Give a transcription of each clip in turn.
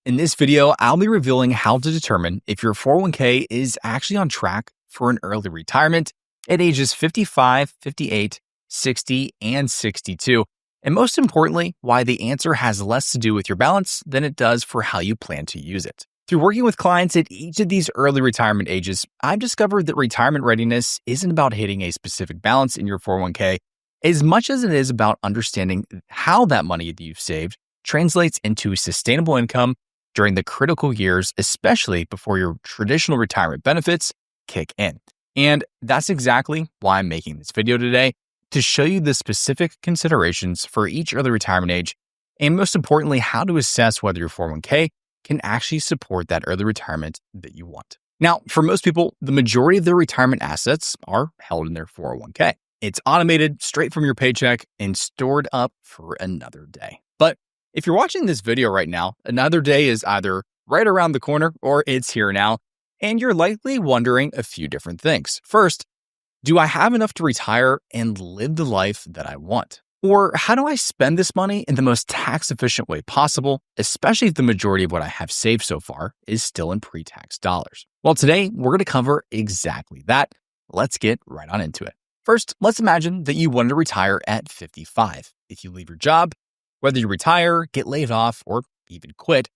In this video, I'll be revealing how to determine if your 401k is actually on track for an early retirement at ages 55, 58, 60, and 62. And most importantly, why the answer has less to do with your balance than it does for how you plan to use it. Through working with clients at each of these early retirement ages, I've discovered that retirement readiness isn't about hitting a specific balance in your 401k as much as it is about understanding how that money that you've saved translates into sustainable income during the critical years, especially before your traditional retirement benefits kick in. And that's exactly why I'm making this video today, to show you the specific considerations for each early retirement age, and most importantly, how to assess whether your 401k can actually support that early retirement that you want. Now, for most people, the majority of their retirement assets are held in their 401k. It's automated straight from your paycheck and stored up for another day. But if you're watching this video right now, another day is either right around the corner or it's here now, and you're likely wondering a few different things. First, do I have enough to retire and live the life that I want? Or how do I spend this money in the most tax-efficient way possible, especially if the majority of what I have saved so far is still in pre-tax dollars? Well, today we're going to cover exactly that. Let's get right on into it. First, let's imagine that you wanted to retire at 55. If you leave your job, whether you retire, get laid off, or even quit,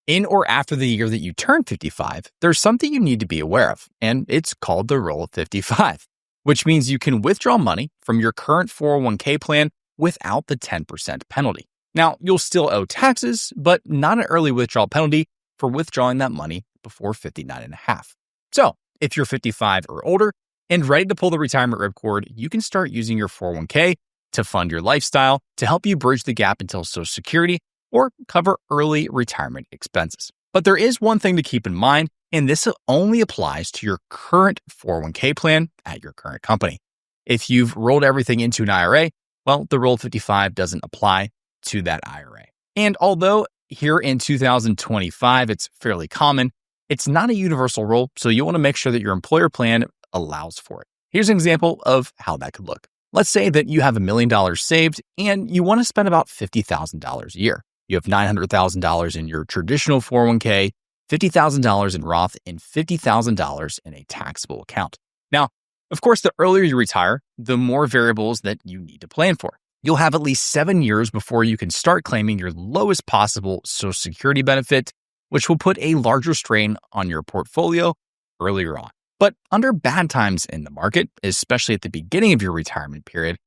in or after the year that you turn 55, there's something you need to be aware of, and it's called the Rule of 55, which means you can withdraw money from your current 401k plan without the 10% penalty. Now, you'll still owe taxes, but not an early withdrawal penalty for withdrawing that money before 59 and a half. So, if you're 55 or older and ready to pull the retirement ripcord, you can start using your 401k to fund your lifestyle, to help you bridge the gap until Social Security, or cover early retirement expenses. But there is one thing to keep in mind, and this only applies to your current 401k plan at your current company. If you've rolled everything into an IRA, well, the Rule 55 doesn't apply to that IRA. And although here in 2025, it's fairly common, it's not a universal rule, so you want to make sure that your employer plan allows for it. Here's an example of how that could look. Let's say that you have $1 million saved and you want to spend about $50,000 a year. You have $900,000 in your traditional 401k, $50,000 in Roth, and $50,000 in a taxable account. Now, of course, the earlier you retire, the more variables that you need to plan for. You'll have at least 7 years before you can start claiming your lowest possible Social Security benefit, which will put a larger strain on your portfolio earlier on. But under bad times in the market, especially at the beginning of your retirement period,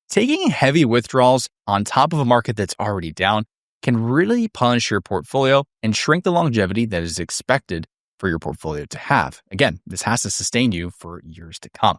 taking heavy withdrawals on top of a market that's already down can really punish your portfolio and shrink the longevity that is expected for your portfolio to have. Again, this has to sustain you for years to come.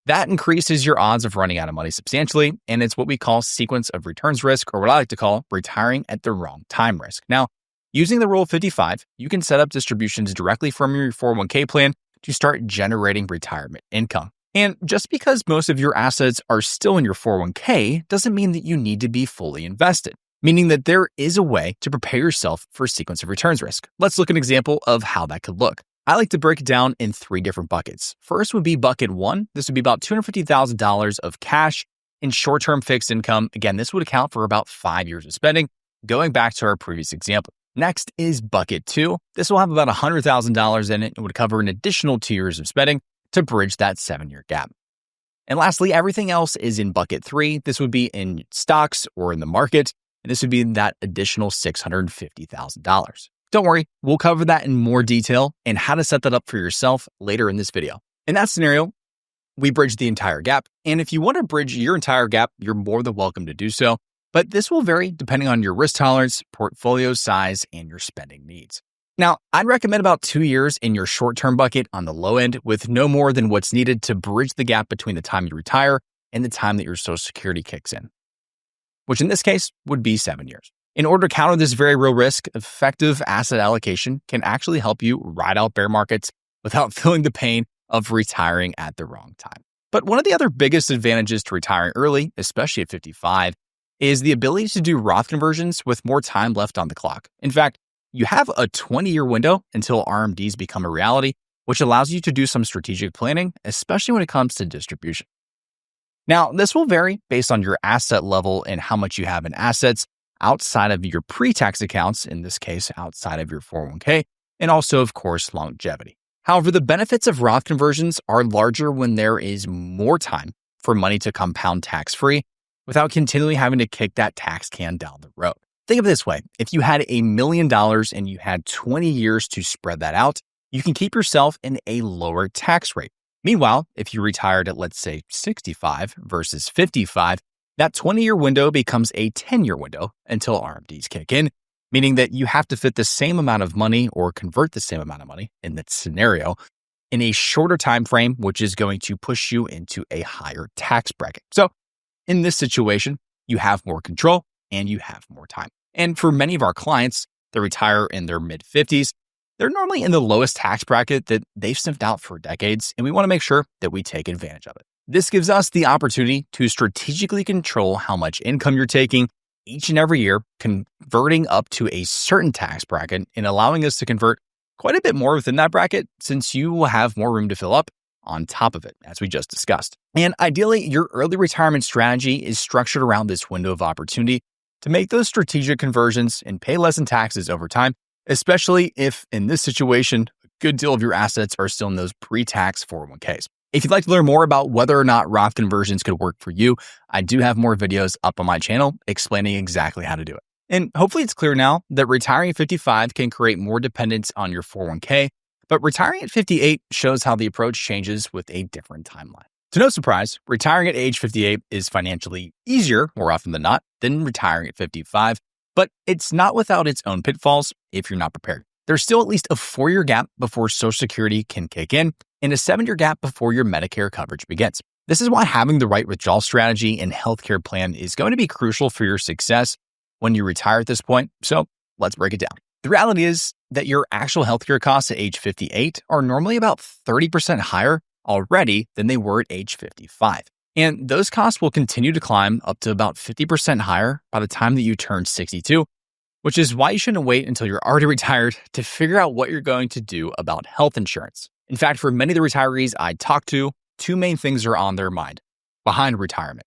That increases your odds of running out of money substantially, and it's what we call sequence of returns risk, or what I like to call retiring at the wrong time risk. Now, using the Rule of 55, you can set up distributions directly from your 401k plan to start generating retirement income. And just because most of your assets are still in your 401k doesn't mean that you need to be fully invested, meaning that there is a way to prepare yourself for sequence of returns risk. Let's look at an example of how that could look. I like to break it down in 3 different buckets. First would be bucket 1. This would be about $250,000 of cash in short-term fixed income. Again, this would account for about 5 years of spending, going back to our previous example. Next is bucket 2. This will have about $100,000 in it and would cover an additional 2 years of spending to bridge that 7-year gap. And lastly, everything else is in bucket 3. This would be in stocks or in the market, and this would be that additional $650,000. Don't worry, we'll cover that in more detail and how to set that up for yourself later in this video. In that scenario, we bridge the entire gap. And if you want to bridge your entire gap, you're more than welcome to do so. But this will vary depending on your risk tolerance, portfolio size, and your spending needs. Now, I'd recommend about 2 years in your short-term bucket on the low end, with no more than what's needed to bridge the gap between the time you retire and the time that your Social Security kicks in, which in this case would be 7 years. In order to counter this very real risk, effective asset allocation can actually help you ride out bear markets without feeling the pain of retiring at the wrong time. But one of the other biggest advantages to retiring early, especially at 55, is the ability to do Roth conversions with more time left on the clock. In fact, you have a 20-year window until RMDs become a reality, which allows you to do some strategic planning, especially when it comes to distribution. Now, this will vary based on your asset level and how much you have in assets, outside of your pre-tax accounts, in this case, outside of your 401k, and also, of course, longevity. However, the benefits of Roth conversions are larger when there is more time for money to compound tax-free without continually having to kick that tax can down the road. Think of it this way. If you had $1 million and you had 20 years to spread that out, you can keep yourself in a lower tax rate. Meanwhile, if you retired at, let's say, 65 versus 55, that 20-year window becomes a 10-year window until RMDs kick in, meaning that you have to fit the same amount of money or convert the same amount of money in that scenario in a shorter time frame, which is going to push you into a higher tax bracket. So in this situation, you have more control and you have more time. And for many of our clients that retire in their mid-50s, they're normally in the lowest tax bracket that they've sniffed out for decades, and we want to make sure that we take advantage of it. This gives us the opportunity to strategically control how much income you're taking each and every year, converting up to a certain tax bracket and allowing us to convert quite a bit more within that bracket since you will have more room to fill up on top of it, as we just discussed. And ideally, your early retirement strategy is structured around this window of opportunity to make those strategic conversions and pay less in taxes over time, especially if, in this situation, a good deal of your assets are still in those pre-tax 401ks. If you'd like to learn more about whether or not Roth conversions could work for you, I do have more videos up on my channel explaining exactly how to do it. And hopefully it's clear now that retiring at 55 can create more dependence on your 401k, but retiring at 58 shows how the approach changes with a different timeline. To no surprise, retiring at age 58 is financially easier, more often than not, than retiring at 55, but it's not without its own pitfalls if you're not prepared. There's still at least a 4-year gap before Social Security can kick in and a 7-year gap before your Medicare coverage begins. This is why having the right withdrawal strategy and healthcare plan is going to be crucial for your success when you retire at this point. So let's break it down. The reality is that your actual healthcare costs at age 58 are normally about 30% higher already than they were at age 55. And those costs will continue to climb up to about 50% higher by the time that you turn 62, which is why you shouldn't wait until you're already retired to figure out what you're going to do about health insurance. In fact, for many of the retirees I talk to, 2 main things are on their mind behind retirement: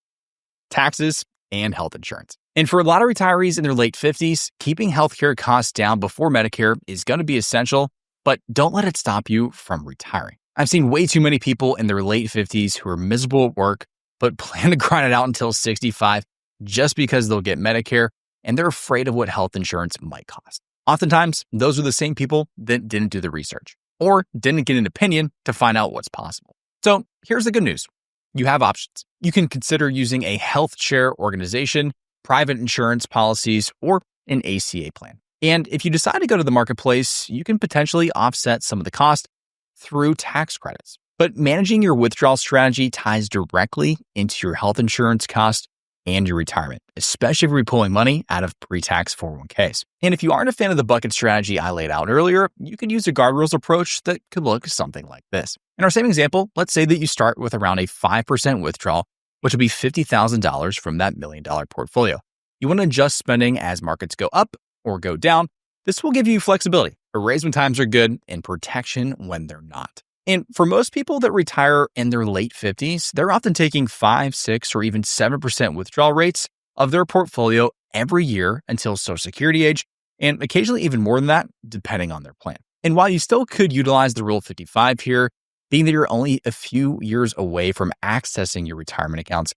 taxes and health insurance. And for a lot of retirees in their late 50s, keeping healthcare costs down before Medicare is going to be essential, but don't let it stop you from retiring. I've seen way too many people in their late 50s who are miserable at work, but plan to grind it out until 65 just because they'll get Medicare, and they're afraid of what health insurance might cost. Oftentimes, those are the same people that didn't do the research or didn't get an opinion to find out what's possible. So here's the good news. You have options. You can consider using a health share organization, private insurance policies, or an ACA plan. And if you decide to go to the marketplace, you can potentially offset some of the cost through tax credits. But managing your withdrawal strategy ties directly into your health insurance cost and your retirement, especially if you're pulling money out of pre-tax 401ks. And if you aren't a fan of the bucket strategy I laid out earlier, you could use a guardrails approach that could look something like this. In our same example, let's say that you start with around a 5% withdrawal, which would be $50,000 from that $1 million portfolio. You want to adjust spending as markets go up or go down. This will give you flexibility, a raise when times are good and protection when they're not. And for most people that retire in their late 50s, they're often taking 5, 6, or even 7% withdrawal rates of their portfolio every year until Social Security age, and occasionally even more than that, depending on their plan. And while you still could utilize the Rule of 55 here, being that you're only a few years away from accessing your retirement accounts,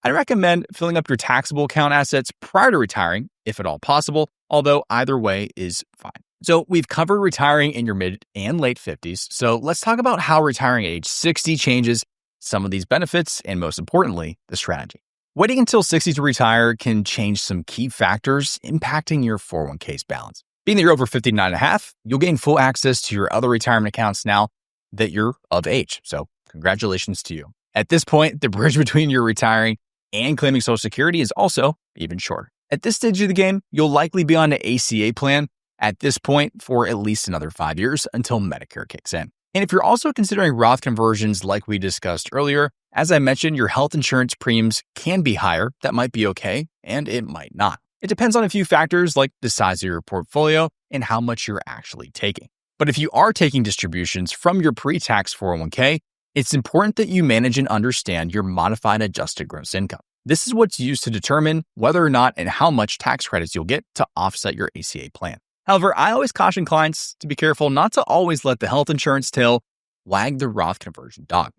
I'd recommend filling up your taxable account assets prior to retiring, if at all possible, although either way is fine. So we've covered retiring in your mid and late 50s. So let's talk about how retiring at age 60 changes some of these benefits and, most importantly, the strategy. Waiting until 60 to retire can change some key factors impacting your 401k's balance. Being that you're over 59 and a half, you'll gain full access to your other retirement accounts now that you're of age. So congratulations to you. At this point, the bridge between your retiring and claiming Social Security is also even shorter. At this stage of the game, you'll likely be on an ACA plan at this point for at least another 5 years until Medicare kicks in. And if you're also considering Roth conversions like we discussed earlier, as I mentioned, your health insurance premiums can be higher. That might be okay, and it might not. It depends on a few factors like the size of your portfolio and how much you're actually taking. But if you are taking distributions from your pre-tax 401k, it's important that you manage and understand your modified adjusted gross income. This is what's used to determine whether or not and how much tax credits you'll get to offset your ACA plan. However, I always caution clients to be careful not to always let the health insurance tail wag the Roth conversion dog.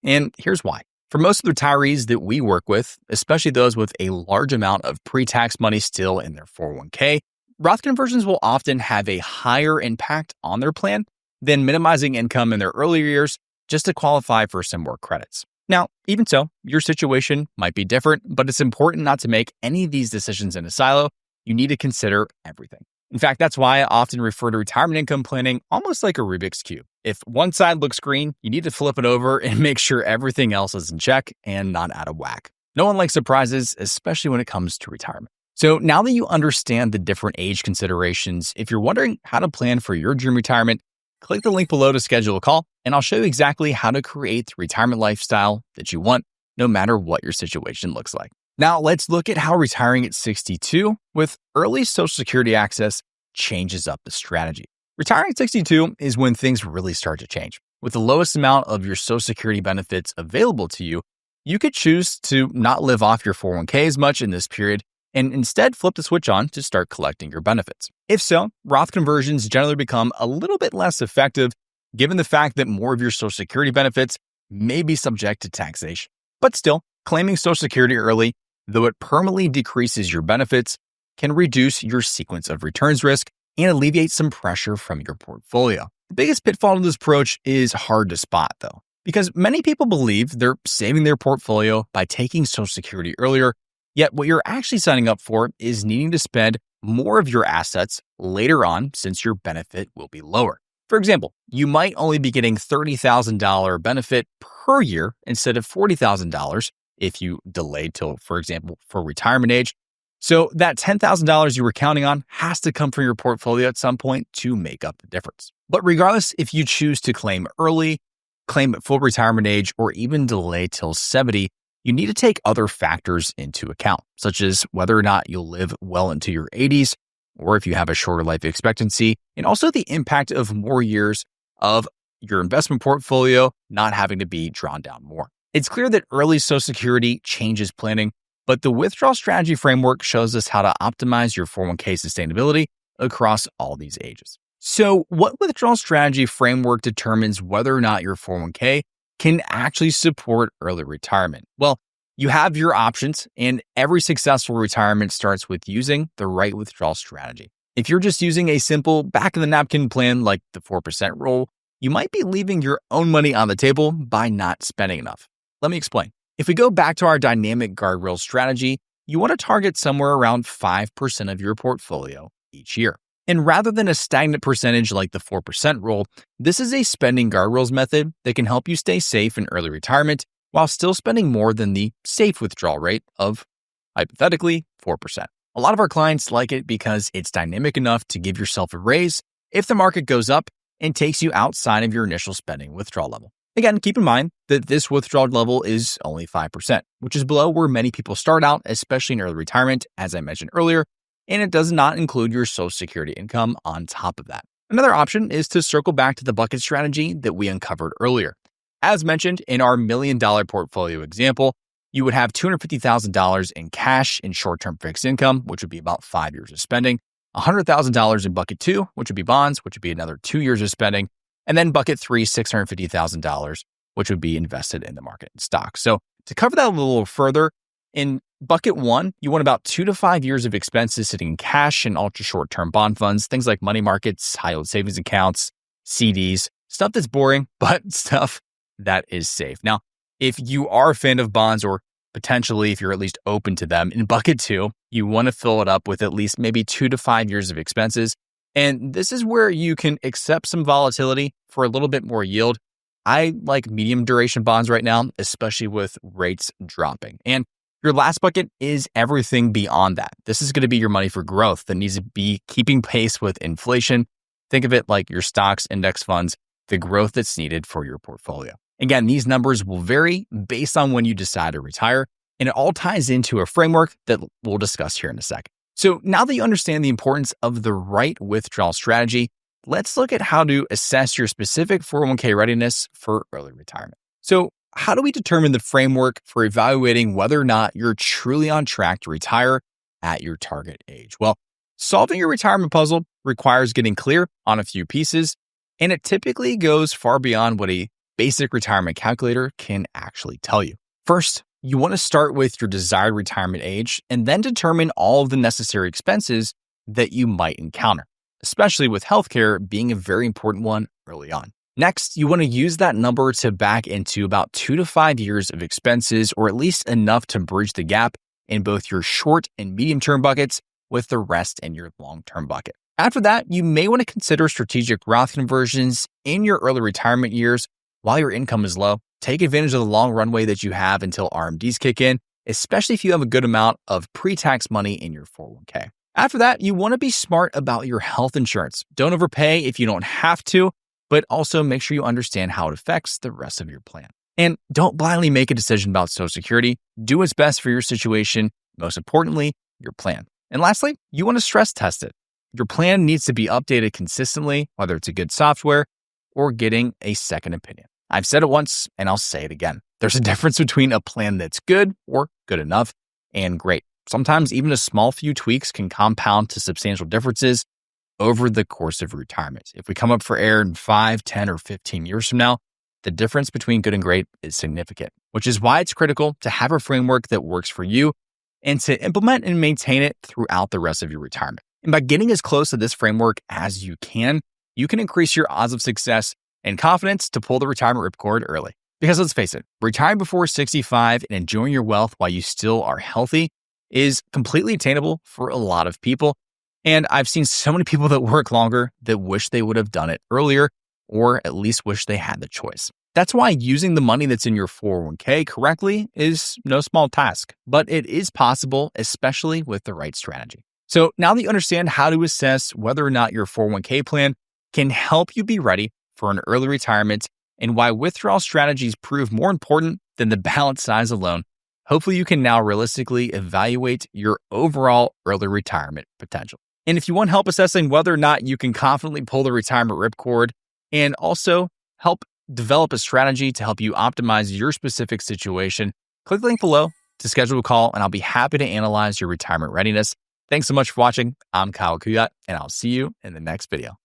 And here's why. For most of the retirees that we work with, especially those with a large amount of pre-tax money still in their 401k, Roth conversions will often have a higher impact on their plan than minimizing income in their earlier years just to qualify for some more credits. Now, even so, your situation might be different, but it's important not to make any of these decisions in a silo. You need to consider everything. In fact, that's why I often refer to retirement income planning almost like a Rubik's Cube. If one side looks green, you need to flip it over and make sure everything else is in check and not out of whack. No one likes surprises, especially when it comes to retirement. So now that you understand the different age considerations, if you're wondering how to plan for your dream retirement, click the link below to schedule a call, and I'll show you exactly how to create the retirement lifestyle that you want, no matter what your situation looks like. Now, let's look at how retiring at 62 with early Social Security access changes up the strategy. Retiring at 62 is when things really start to change. With the lowest amount of your Social Security benefits available to you, you could choose to not live off your 401k as much in this period and instead flip the switch on to start collecting your benefits. If so, Roth conversions generally become a little bit less effective given the fact that more of your Social Security benefits may be subject to taxation. But still, claiming Social Security early, though it permanently decreases your benefits, can reduce your sequence of returns risk and alleviate some pressure from your portfolio. The biggest pitfall of this approach is hard to spot, though, because many people believe they're saving their portfolio by taking Social Security earlier, yet what you're actually signing up for is needing to spend more of your assets later on since your benefit will be lower. For example, you might only be getting $30,000 benefit per year instead of $40,000 if you delayed till, for example, for retirement age. So that $10,000 you were counting on has to come from your portfolio at some point to make up the difference. But regardless, if you choose to claim early, claim at full retirement age, or even delay till 70, you need to take other factors into account, such as whether or not you'll live well into your 80s, or if you have a shorter life expectancy, and also the impact of more years of your investment portfolio not having to be drawn down more. It's clear that early Social Security changes planning, but the withdrawal strategy framework shows us how to optimize your 401k sustainability across all these ages. So what withdrawal strategy framework determines whether or not your 401k can actually support early retirement? Well, you have your options, and every successful retirement starts with using the right withdrawal strategy. If you're just using a simple back-of-the-napkin plan like the 4% rule, you might be leaving your own money on the table by not spending enough. Let me explain. If we go back to our dynamic guardrail strategy, you want to target somewhere around 5% of your portfolio each year. And rather than a stagnant percentage like the 4% rule, this is a spending guardrails method that can help you stay safe in early retirement while still spending more than the safe withdrawal rate of, hypothetically, 4%. A lot of our clients like it because it's dynamic enough to give yourself a raise if the market goes up and takes you outside of your initial spending withdrawal level. Again, keep in mind that this withdrawal level is only 5%, which is below where many people start out, especially in early retirement, as I mentioned earlier, and it does not include your Social Security income on top of that. Another option is to circle back to the bucket strategy that we uncovered earlier. As mentioned in our $1 million portfolio example, you would have $250,000 in cash in short-term fixed income, which would be about 5 years of spending, $100,000 in bucket 2, which would be bonds, which would be another 2 years of spending, and then bucket 3, $650,000, which would be invested in the market in stocks. So to cover that a little further, in bucket 1, you want about 2 to 5 years of expenses sitting in cash and ultra short-term bond funds, things like money markets, high-yield savings accounts, CDs, stuff that's boring, but stuff that is safe. Now, if you are a fan of bonds, or potentially if you're at least open to them, in bucket 2, you want to fill it up with at least maybe 2 to 5 years of expenses. And this is where you can accept some volatility for a little bit more yield. I like medium duration bonds right now, especially with rates dropping. And your last bucket is everything beyond that. This is going to be your money for growth that needs to be keeping pace with inflation. Think of it like your stocks, index funds, the growth that's needed for your portfolio. Again, these numbers will vary based on when you decide to retire, and it all ties into a framework that we'll discuss here in a second. So now that you understand the importance of the right withdrawal strategy, let's look at how to assess your specific 401k readiness for early retirement. So how do we determine the framework for evaluating whether or not you're truly on track to retire at your target age? Well, solving your retirement puzzle requires getting clear on a few pieces, and it typically goes far beyond what a basic retirement calculator can actually tell you. First, you want to start with your desired retirement age and then determine all of the necessary expenses that you might encounter, especially with healthcare being a very important one early on. Next, you want to use that number to back into about 2 to 5 years of expenses, or at least enough to bridge the gap in both your short and medium term buckets with the rest in your long term bucket. After that, you may want to consider strategic Roth conversions in your early retirement years while your income is low. Take advantage of the long runway that you have until RMDs kick in, especially if you have a good amount of pre-tax money in your 401k. After that, you want to be smart about your health insurance. Don't overpay if you don't have to, but also make sure you understand how it affects the rest of your plan. And don't blindly make a decision about Social Security. Do what's best for your situation, most importantly, your plan. And lastly, you want to stress test it. Your plan needs to be updated consistently, whether it's a good software or getting a second opinion. I've said it once and I'll say it again. There's a difference between a plan that's good or good enough and great. Sometimes even a small few tweaks can compound to substantial differences over the course of retirement. If we come up for air in 5, 10, or 15 years from now, the difference between good and great is significant, which is why it's critical to have a framework that works for you and to implement and maintain it throughout the rest of your retirement. And by getting as close to this framework as you can increase your odds of success and confidence to pull the retirement ripcord early. Because let's face it, retiring before 65 and enjoying your wealth while you still are healthy is completely attainable for a lot of people. And I've seen so many people that work longer that wish they would have done it earlier, or at least wish they had the choice. That's why using the money that's in your 401k correctly is no small task, but it is possible, especially with the right strategy. So now that you understand how to assess whether or not your 401k plan can help you be ready for an early retirement and why withdrawal strategies prove more important than the balance size alone, hopefully you can now realistically evaluate your overall early retirement potential. And if you want help assessing whether or not you can confidently pull the retirement ripcord and also help develop a strategy to help you optimize your specific situation, click the link below to schedule a call and I'll be happy to analyze your retirement readiness. Thanks so much for watching. I'm Kyle Kuyat and I'll see you in the next video.